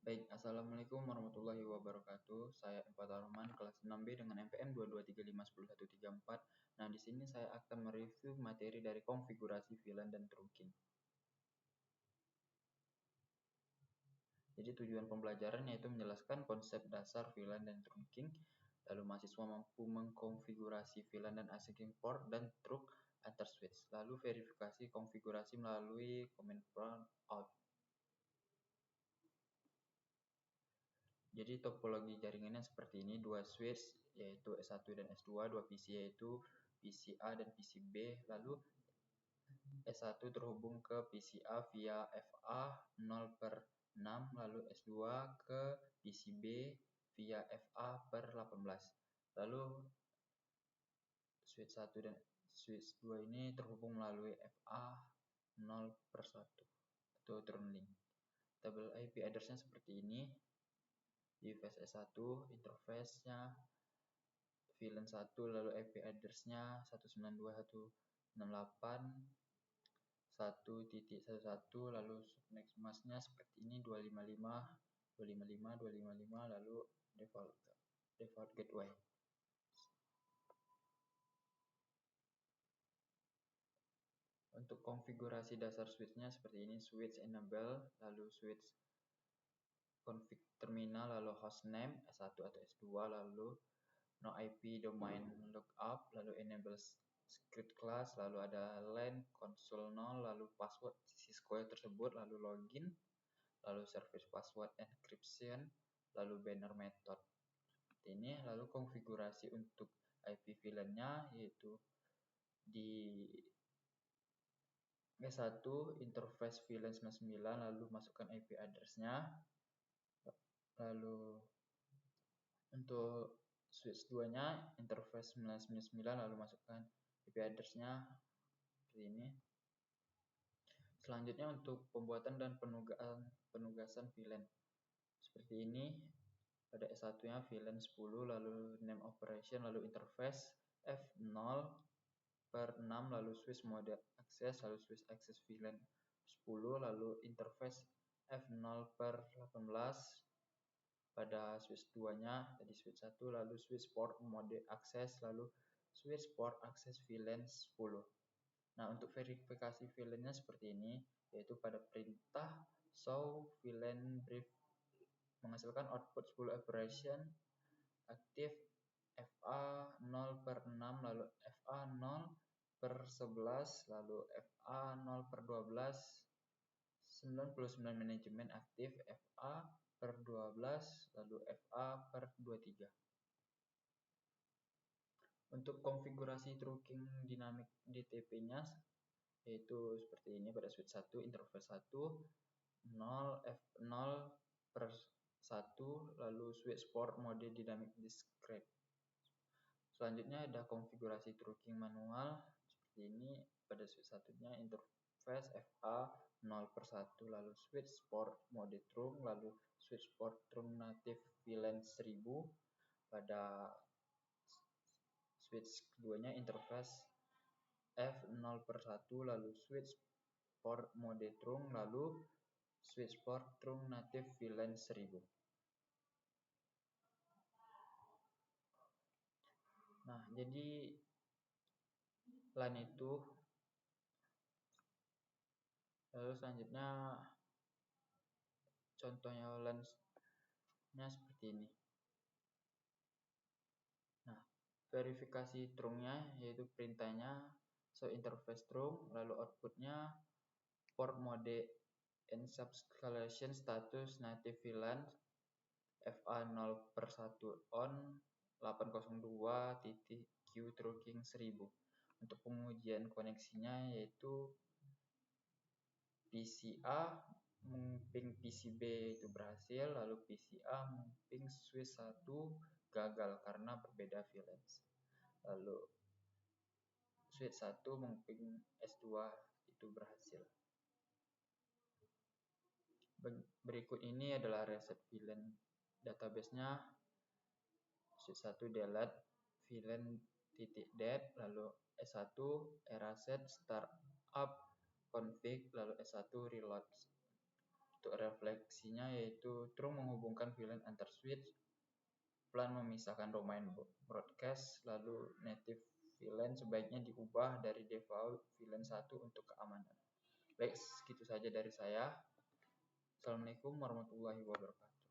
Baik, Assalamualaikum warahmatullahi wabarakatuh. Saya Empat Arman, kelas 6B dengan NPM 2235113. Nah, di sini saya akan mereview materi dari konfigurasi VLAN dan trunking. Jadi tujuan pembelajaran yaitu menjelaskan konsep dasar VLAN dan trunking, lalu mahasiswa mampu mengkonfigurasi VLAN dan async port dan trunk antar switch, lalu verifikasi konfigurasi melalui command prompt out. Jadi topologi jaringannya seperti ini, dua switch yaitu S1 dan S2, dua PC yaitu PC A dan PC B, lalu S1 terhubung ke PC A via FA 0/6, lalu S2 ke PC B via FA per 18. Lalu switch 1 dan switch 2 ini terhubung melalui FA 0/1 atau downlink. Tabel IP address-nya seperti ini. Di flash S1 interface-nya VLAN 1, lalu IP address-nya 192.168.1.11, lalu subnet mask-nya seperti ini 255.255.255, lalu default gateway. Untuk konfigurasi dasar switch-nya seperti ini, switch enable, lalu switch config terminal, lalu hostname S1 atau S2, lalu no IP domain lookup, lalu enable script class, lalu ada LAN console 0, lalu password Cisco tersebut, lalu login, lalu service password encryption, lalu banner method. Ini lalu konfigurasi untuk IP VLAN-nya yaitu di S1 interface VLAN 99, lalu masukkan IP address-nya, lalu untuk switch 2-nya interface 999, lalu masukkan IP address-nya seperti ini. Selanjutnya untuk pembuatan dan penugasan VLAN seperti ini. Pada S1-nya VLAN 10, lalu name operation, lalu interface F0/6, lalu switch mode access, lalu switch access VLAN 10, lalu interface F0/18. Pada switch 2-nya tadi switch 1, lalu switch port mode access, lalu switch port access VLAN 10. Nah, untuk verifikasi VLAN-nya seperti ini, yaitu pada perintah show VLAN brief menghasilkan output 10 operation aktif FA 0/6, lalu FA 0/11, lalu FA 0/12, 99 manajemen aktif FA per 12, lalu FA per 23. Untuk konfigurasi trunking dinamik DTP-nya yaitu seperti ini. Pada switch 1 interface 1 0/1, lalu switch port mode dynamic discrete. Selanjutnya ada konfigurasi trunking manual seperti ini. Pada switch 1-nya interface FA 0/1, lalu switch port mode trunk, lalu switch port trunk native VLAN 1000. Pada switch keduanya interface F0/1, lalu switch port mode trunk, lalu switch port trunk native VLAN 1000. Nah, jadi LAN itu. Lalu selanjutnya contohnya LAN-nya seperti ini. Nah, verifikasi trunknya yaitu perintahnya show interface trunk, lalu outputnya port mode and subscalation status native VLAN FA 0/1 on 802.Q trunking 1000. Untuk pengujian koneksinya yaitu PC A mengping PC B itu berhasil, lalu PC A mengping switch 1 gagal karena berbeda VLAN. Lalu switch 1 mengping S2 itu berhasil. Berikut ini adalah reset VLAN database-nya. Switch 1 delete VLAN.det, lalu S1 eraset startup config, lalu S1 reload. Untuk refleksinya yaitu Trung menghubungkan VLAN antar switch, plan memisahkan domain broadcast, lalu native VLAN sebaiknya diubah dari default VLAN 1 untuk keamanan. Baik, segitu saja dari saya. Assalamualaikum warahmatullahi wabarakatuh.